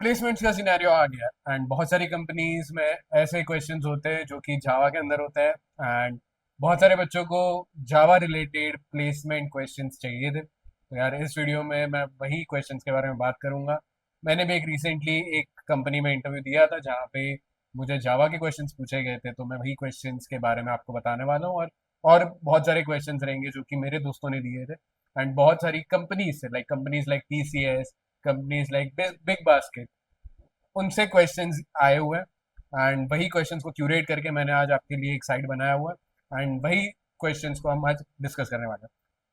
Placements का scenario आ गया and बहुत सारी कंपनीज में ऐसे क्वेश्चंस होते हैं जो कि जावा के अंदर होते हैं एंड बहुत सारे बच्चों को जावा रिलेटेड प्लेसमेंट क्वेश्चंस चाहिए थे। तो यार इस वीडियो में मैं वही क्वेश्चंस के बारे में बात करूंगा। मैंने भी एक रिसेंटली एक कंपनी में इंटरव्यू दिया था जहाँ पे मुझे जावा के क्वेश्चंस पूछे गए थे, तो मैं वही क्वेश्चंस के बारे में आपको बताने वाला हूँ। और बहुत सारे क्वेश्चंस रहेंगे जो कि मेरे दोस्तों ने दिए थे एंड बहुत सारी कंपनीज से like companies like TCS, companies like big basket, उनसे क्वेश्चंस आए हुए हैं एंड वही क्वेश्चंस को क्यूरेट करके मैंने आज आपके लिए एक साइट बनाया हुआ है एंड वही क्वेश्चंस को हम आज डिस्कस करने वाले हैं।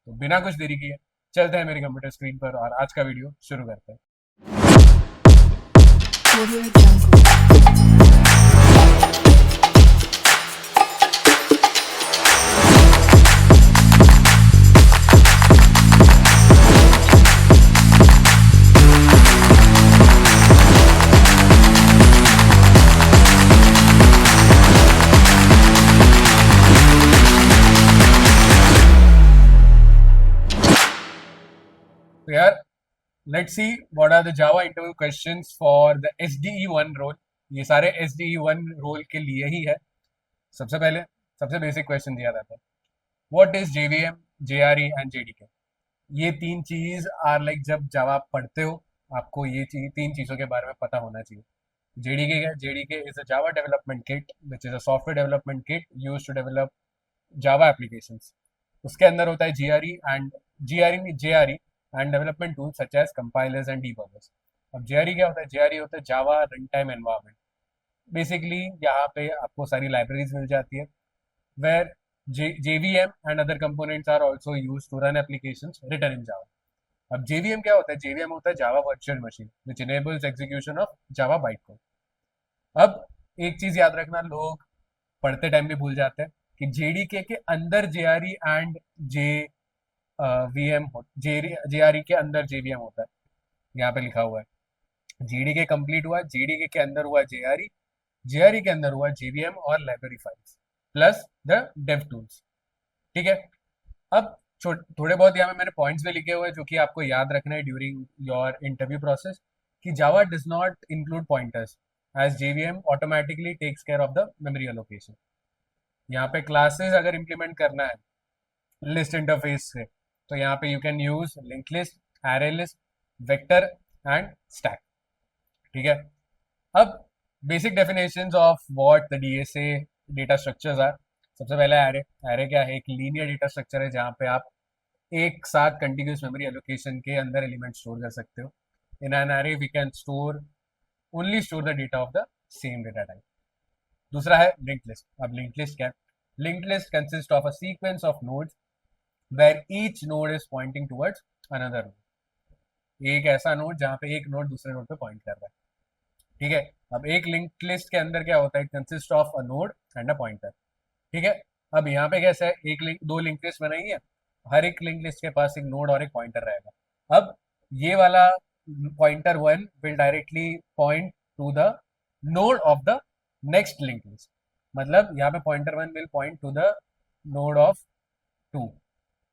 तो बिना कुछ देरी किए चलते हैं मेरी कंप्यूटर स्क्रीन पर और आज का वीडियो शुरू करते हैं। Audio Jungle. तो यार let's see what are the Java interview questions for the SDE1 role. ये सारे SDE1 रोल के लिए ही है। सबसे पहले सबसे बेसिक क्वेश्चन याद आता है, what is JVM, JRE and JDK। ये तीन चीज आर लाइक जब जावा आप पढ़ते हो आपको ये तीन चीजों के बारे में पता होना चाहिए। JDK क्या है? JDK is a Java development kit which is a software development kit use to develop Java applications. उसके अंदर होता है JRE and development tool such as compilers and debuggers. अब JRE क्या होता है? JRE होता है Java run time environment. Basically यहाँ पे आपको सारी लाइब्रेरीज मिल जाती है where JVM and other components are also used to run applications written in Java. अब JVM क्या होता है? JVM होता है Java Virtual Machine which enables execution of Java bytecode। अब एक चीज याद रखना, लोग पढ़ते टाइम भी भूल जाते हैं कि JDK के अंदर JRE and J VM JRE के अंदर JVM होता है। यहाँ पे लिखा हुआ है JDK कंप्लीट हुआ, JDK के अंदर हुआ JRE, JRE के अंदर हुआ JVM और library files plus the dev tools. ठीक है। अब थोड़े बहुत यहाँ पे मैंने पॉइंट्स भी लिखे हुए हैं जो कि आपको याद रखना है ड्यूरिंग योर इंटरव्यू प्रोसेस कि Java does not include pointers as JVM automatically takes care of the memory allocation. यहाँ पे क्लासेस अगर इम्प्लीमेंट करना है लिस्ट इंटरफेस से तो यहाँ पे you can use link list, array list, vector and stack. ठीक है। अब basic definitions of what the DSA data structures are. सबसे पहले एरे। एरे क्या है? एक लीनियर डेटा स्ट्रक्चर है जहाँ पे आप एक साथ कंटिन्यूस मेमोरी एलोकेशन के अंदर एलिमेंट स्टोर कर सकते हो। In an array we can store only store the data of the same data type. दूसरा है लिंक लिस्ट। अब लिंक लिस्ट क्या है? Link list consist of a sequence of nodes where each node is pointing towards another node. एक ऐसा node जहाँ पे एक नोड दूसरे नोड पे पॉइंट कर रहा है। ठीक है। अब एक लिंक लिस्ट के अंदर क्या होता है? Consist of a node and a pointer. ठीक है। अब यहाँ पे कैसा है? दो लिंक लिस्ट बनाई है, हर एक लिंक लिस्ट के पास एक नोड और एक पॉइंटर रहेगा। अब ये वाला pointer one will directly point to the node of the next link list. मतलब यहाँ पे pointer one will point to the node of two.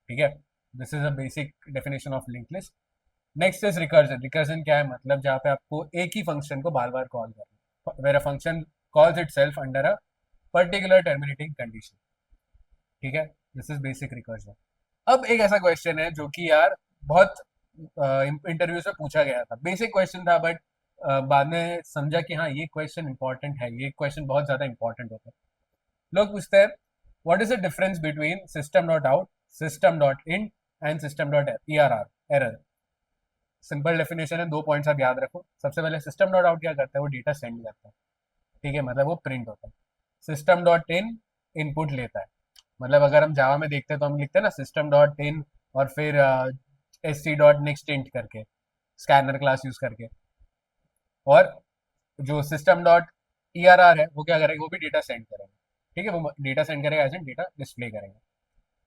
ठीक है। This is a basic definition of link list. Next is recursion. Recursion क्या है? मतलब जहाँ पे आपको एक ही फंक्शन को बार बार कॉल करना, where a function calls itself under a particular terminating condition. ठीक है। This is basic recursion. अब एक ऐसा क्वेश्चन है जो कि यार बहुत इंटरव्यू से पूछा गया था, बेसिक क्वेश्चन था बट बाद में समझा कि हाँ ये क्वेश्चन इंपॉर्टेंट है, ये क्वेश्चन बहुत ज्यादा इंपॉर्टेंट होता है। लोग पूछते हैं what is the difference between system dot out, system dot in and system dot ERR error. Simple definition है, दो पॉइंट्स आप याद रखो। सबसे पहले सिस्टम डॉट आउट क्या करता है? वो डेटा सेंड करता है। ठीक है, मतलब वो प्रिंट होता है। सिस्टम डॉट इन इनपुट लेता है। मतलब अगर हम जावा में देखते हैं तो हम लिखते हैं ना सिस्टम डॉट इन और फिर SC डॉट नेक्स्ट इंट करके, स्कैनर क्लास यूज करके। और जो सिस्टम डॉट ERR है वो क्या करेगा? वो भी डेटा सेंड करेगा। ठीक है, वो डेटा सेंड करेगा एज एन डेटा डिस्प्ले करेगा।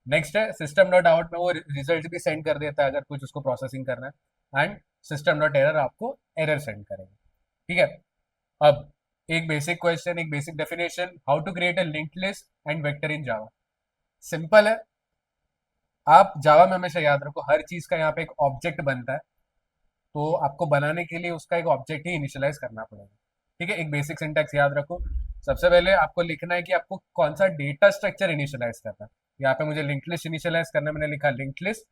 नेक्स्ट है सिस्टम डॉट आउट में वो रिजल्ट भी सेंड कर देता है अगर कुछ उसको प्रोसेसिंग करना है। एंड सिस्टम डॉट एरर आपको एरर सेंड करेगा। ठीक है। अब एक बेसिक क्वेश्चन, एक basic definition, how to create a linked list and vector in Java. Simple है। आप जावा में हमेशा याद रखो हर चीज का यहाँ पे एक ऑब्जेक्ट बनता है। तो आपको बनाने के लिए उसका एक ऑब्जेक्ट ही इनिशियलाइज करना पड़ेगा। ठीक है, एक बेसिक सिंटैक्स याद रखो। सबसे पहले आपको लिखना है कि आपको कौन सा डेटा स्ट्रक्चर इनिशियलाइज करना है। यहाँ पे मुझे लिंक्ड लिस्ट इनिशियलाइज करना है, मैंने लिखा लिंक्ड लिस्ट।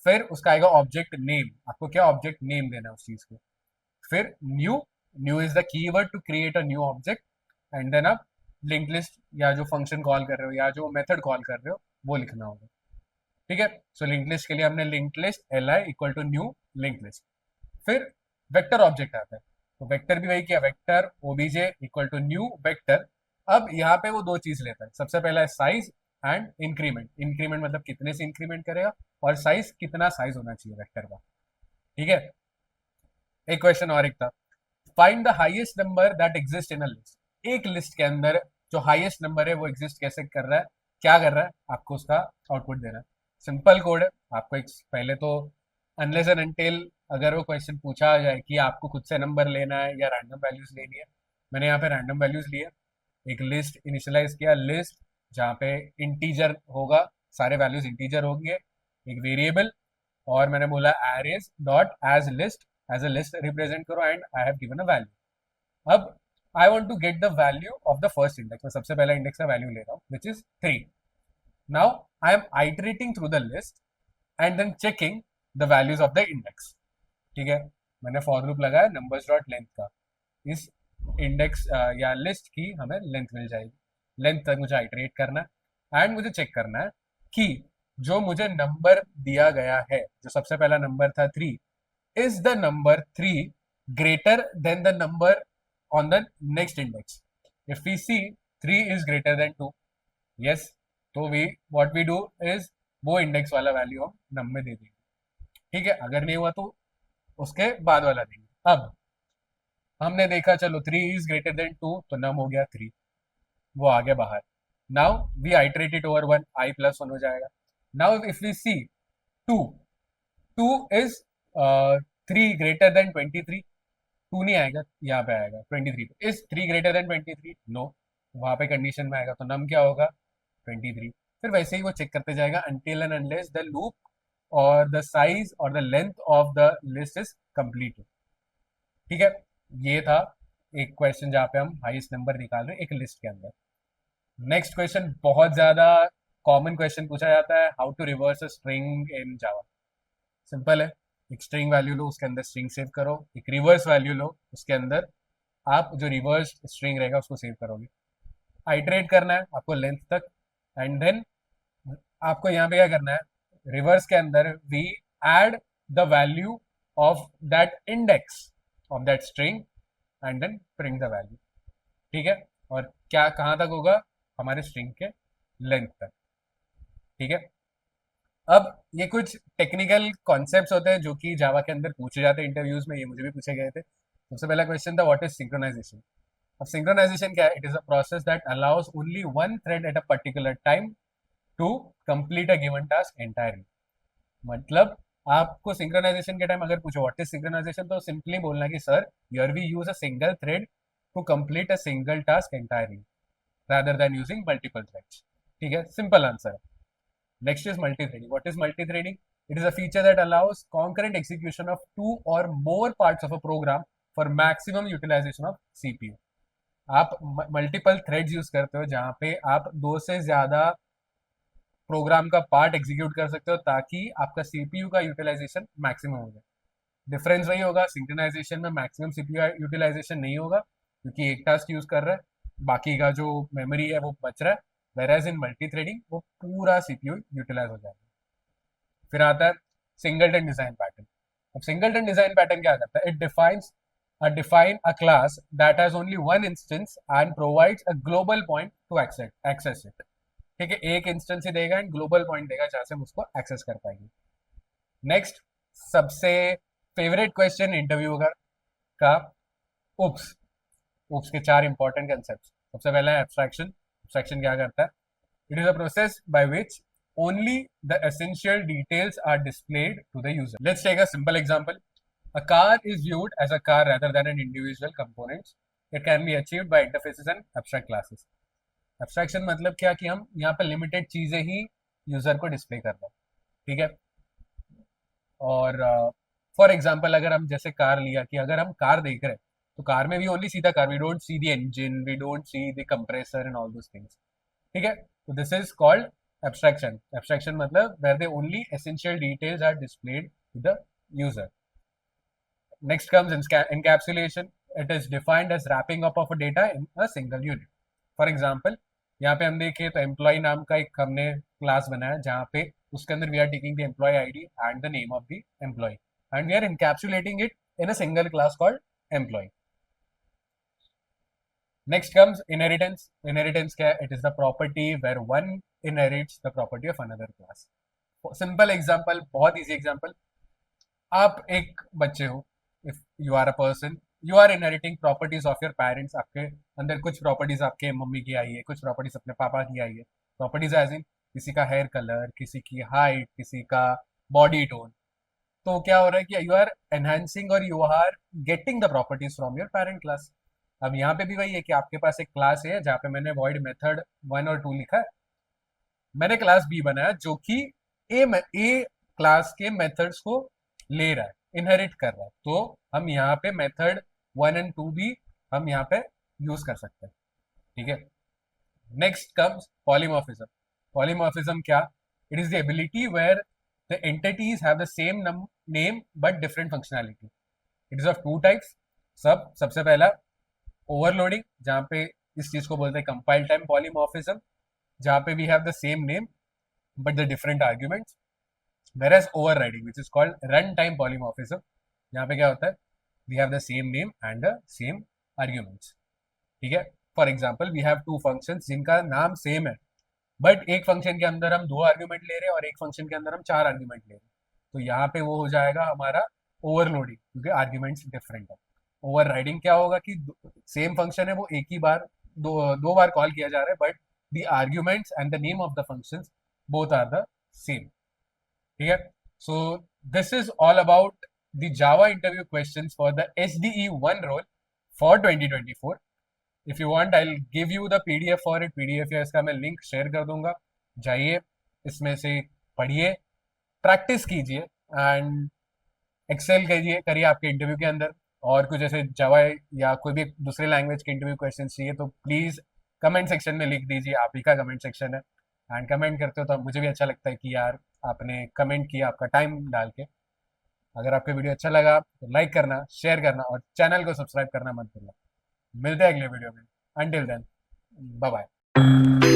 फिर उसका आएगा ऑब्जेक्ट नेम, आपको क्या ऑब्जेक्ट नेम देना है उस चीज को। फिर new, new is the keyword to create a new object. And then आप लिंक्ड लिस्ट या जो फंक्शन कॉल कर रहे हो या जो मेथड कॉल कर रहे हो वो लिखना होगा। ठीक है, सो लिंक्ड लिस्ट के लिए हमने linked list L I equal to new linked list. फिर वेक्टर ऑब्जेक्ट आता है, तो वेक्टर भी वही किया, vector OBJ equal to new vector. अब यहाँ पे वो दो चीज लेता है, सबसे पहला है साइज एंड इंक्रीमेंट। इंक्रीमेंट मतलब कितने से इंक्रीमेंट करेगा, और साइज कितना साइज होना चाहिए वेक्टर का। ठीक है, एक क्वेश्चन और एक था, find the highest number that exist in a list. एक लिस्ट के अंदर जो हाईएस्ट नंबर है वो एग्जिस्ट कैसे कर रहा है, क्या कर रहा है, आपको उसका आउटपुट देना है। सिंपल कोड है, आपको एक पहले तो अनलेस एंड अनटिल अगर वो क्वेश्चन पूछा जाए कि आपको खुद से नंबर लेना है या रैंडम वैल्यूज लेनी है, मैंने यहाँ पे रैंडम वैल्यूज लिए। एक लिस्ट इनिशियलाइज किया, लिस्ट जहाँ पे इंटीजर होगा, सारे वैल्यूज इंटीजर होंगे। एक वेरिएबल, और मैंने बोला arrays dot as list, as a list represent करो, and I have given a value. अब I want to get the value of the first index, मैं सबसे पहला इंडेक्स का वैल्यू ले रहा हूँ which is 3। Now I am iterating through the list and then checking the values of the index. ठीक है, मैंने फॉर लूप लगाया नंबर्स डॉट लेंथ का, इस इंडेक्स या लिस्ट की हमें लेंथ मिल जाएगी। लेंथ तक मुझे आइटरेट करना है एंड मुझे चेक करना है कि जो मुझे नंबर दिया गया है, जो सबसे पहला नंबर था 3, is the number 3 greater than the number on the next index? If we see 3 is greater than 2, yes, तो we what we do is वो इंडेक्स वाला वैल्यू हम नम में दे देंगे। ठीक है, अगर नहीं हुआ तो उसके बाद वाला देंगे। अब हमने देखा चलो 3 इज ग्रेटर देन 2, तो नम हो गया 3, वो आ गया बाहर। Now we iterate it over 1, I plus 1 हो जाएगा। Now if we see 2, 2 is 3 greater than 23, 2 नहीं आएगा, यहाँ पे आएगा 23। इज 3 ग्रेटर देन 23, नो, वहां पे कंडीशन में आएगा, तो नम क्या होगा 23। फिर वैसे ही वो चेक करते जाएगा until and unless the loop और the size और the length of the list is completed। ठीक है, ये था एक क्वेश्चन जहाँ पे हम हाईएस्ट नंबर निकाल रहे हैं एक लिस्ट के अंदर। नेक्स्ट क्वेश्चन बहुत ज्यादा कॉमन क्वेश्चन पूछा जाता है, how to reverse a string in Java. Simple है, एक स्ट्रिंग वैल्यू लो, उसके अंदर स्ट्रिंग सेव करो, एक रिवर्स वैल्यू लो, उसके अंदर आप जो रिवर्स स्ट्रिंग रहेगा उसको सेव करोगे। आइटरेट करना है आपको लेंथ तक, एंड देन आपको यहाँ पे क्या करना है, रिवर्स के अंदर we add the value of that index of that string and then print the value. ठीक है, और क्या कहाँ तक होगा, हमारे स्ट्रिंग के लेंथ तक। ठीक है, अब ये कुछ टेक्निकल कॉन्सेप्ट्स होते हैं जो कि जावा के अंदर पूछे जाते हैं इंटरव्यूज में, ये मुझे भी पूछे गए थे। सबसे पहला क्वेश्चन था व्हाट इज सिंक्रोनाइजेशन। अब सिंक्रोनाइजेशन क्या है, it is a process that allows only one thread at a particular time to complete a given task entirely. मतलब आपको सिंक्रोनाइजेशन के टाइम अगर पूछो व्हाट इज सिंक्रोनाइजेशन, तो सिंपली बोलना कि sir here we use a single thread to complete a single task entirely rather than using multiple threads। ठीक है, सिंपल आंसर है। Next is multi-threading. What is multi-threading? It is a feature that allows concurrent execution of two or more parts of a program for maximum utilization of CPU। आप multiple threads use करते हो जहां पे आप दो से ज्यादा प्रोग्राम का पार्ट एग्जीक्यूट कर सकते हो ताकि आपका सीपीयू का यूटिलाइजेशन मैक्सिमम हो जाए। डिफरेंस वही होगा, सिंक्रोनाइजेशन में मैक्सिमम सीपीयू यूटिलाइजेशन नहीं होगा क्योंकि एक टास्क यूज कर रहा है, बाकी का जो मेमोरी है वो बच रहा है। वेराज इन मल्टी थ्रेडिंग वो पूरा सीपीयू यूटिलाइज हो जाएगा। फिर आता है सिंगलटन डिजाइन पैटर्न। अब सिंगलटन डिजाइन पैटर्न क्या करता है, it defines define a class that has only one instance and provides a global point to access it। ठीक है, एक इंस्टेंस ही देगा एंड ग्लोबल पॉइंट देगा जहां से हम उसको एक्सेस कर पाएंगे। नेक्स्ट, सबसे फेवरेट क्वेश्चन इंटरव्यू का उप्स। उप्स के चार इंपॉर्टेंट कंसेप्ट। सबसे पहला है एब्स्ट्रैक्शन। एब्स्ट्रैक्शन क्या करता है, it is a process by which only the essential details are displayed to the user। Let's take a simple example। A car is viewed as a car rather than an individual components। It can be achieved by interfaces and abstract classes। Abstraction मतलब क्या कि हम यहाँ पे limited चीजें ही user को display कर रहे हैं। ठीक है, और फॉर एग्जाम्पल अगर हम जैसे कार लिया कि अगर हम कार देख रहे हैं तो कार में भी only see the car, we don't see the engine, we don't see the compressor and all those things. ठीक है, तो this is called abstraction. Abstraction मतलब where the only essential details are displayed to the user. Next comes encapsulation. It is defined as wrapping up of a data in a single unit. For example, यहाँ पे हम देखें तो employ नाम का एक हमने क्लास बनाया जहाँ पे उसके अंदर we are taking the employee ID and the name of the employee and we are encapsulating it in a single class called employee. Next comes inheritance. Inheritance क्या है? It is the property where one inherits the property of another class. Simple example, बहुत easy example. आप एक बच्चे हो, if you are a person, you are inheriting properties of your parents. आपके अंदर कुछ प्रॉपर्टीज आपके मम्मी की आई है, कुछ प्रॉपर्टीज अपने पापा की आई है। प्रॉपर्टीज एज इन किसी का हेयर कलर, किसी की हाइट, किसी का बॉडी टोन। तो क्या हो रहा है कि यू आर एनहांसिंग और you are getting the properties from your parent class. अब यहाँ पे भी वही है कि आपके पास एक क्लास है जहाँ पे मैंने वॉइड मेथड 1 और 2 लिखा है, मैंने क्लास बी बनाया जो कि ए क्लास के मेथड्स को ले रहा है, इनहेरिट कर रहा है। तो हम यहाँ पे मेथड 1 एंड 2 भी हम यहाँ पे यूज कर सकते हैं। ठीक है, नेक्स्ट कम्स पॉलीमॉर्फिज्म। पॉलीमॉर्फिज्म क्या? It is the ability where the entities have the same name but different functionality. It is of two types. सबसे पहला ओवरलोडिंग, जहाँ पे इस चीज को बोलते हैं कंपाइल टाइम पॉलीमॉर्फिज्म, जहाँ पे we have the same name but the different arguments. whereas overriding which is called runtime polymorphism, यहाँ पे क्या होता है? we have the same name and the same arguments. ठीक है, for example we have two functions जिनका नाम same है बट एक फंक्शन के अंदर हम 2 आर्ग्यूमेंट ले रहे हैं और एक फंक्शन के अंदर हम 4 आर्ग्यूमेंट ले रहे हैं। तो यहाँ पे वो हो जाएगा हमारा ओवरलोडिंग, क्योंकि आर्ग्यूमेंट्स डिफरेंट है। ओवरराइडिंग क्या होगा कि सेम फंक्शन है, वो एक ही बार दो बार कॉल किया जा रहा है but the arguments and the name of the functions both are the same. ठीक है, so this is all about the Java interview questions for the SDE1 role for 2024। If you want I will give you the PDF for it. PDF या इसका मैं link share कर दूंगा, जाइए इसमें से पढ़िए, प्रैक्टिस कीजिए एंड एक्सेल करिए आपके इंटरव्यू के अंदर। और कुछ ऐसे जावा या कोई भी दूसरे लैंग्वेज के इंटरव्यू क्वेश्चन चाहिए तो प्लीज़ कमेंट सेक्शन में लिख दीजिए, आप ही का कमेंट सेक्शन है। एंड कमेंट करते हो तो मुझे भी अच्छा लगता है कि यार आपने कमेंट किया, आपका टाइम डाल के। अगर आपका वीडियो अच्छा लगा तो लाइक करना, शेयर करना और चैनल को सब्सक्राइब करना मत भूलना। मिलते हैं अगले वीडियो में। Until then, bye bye.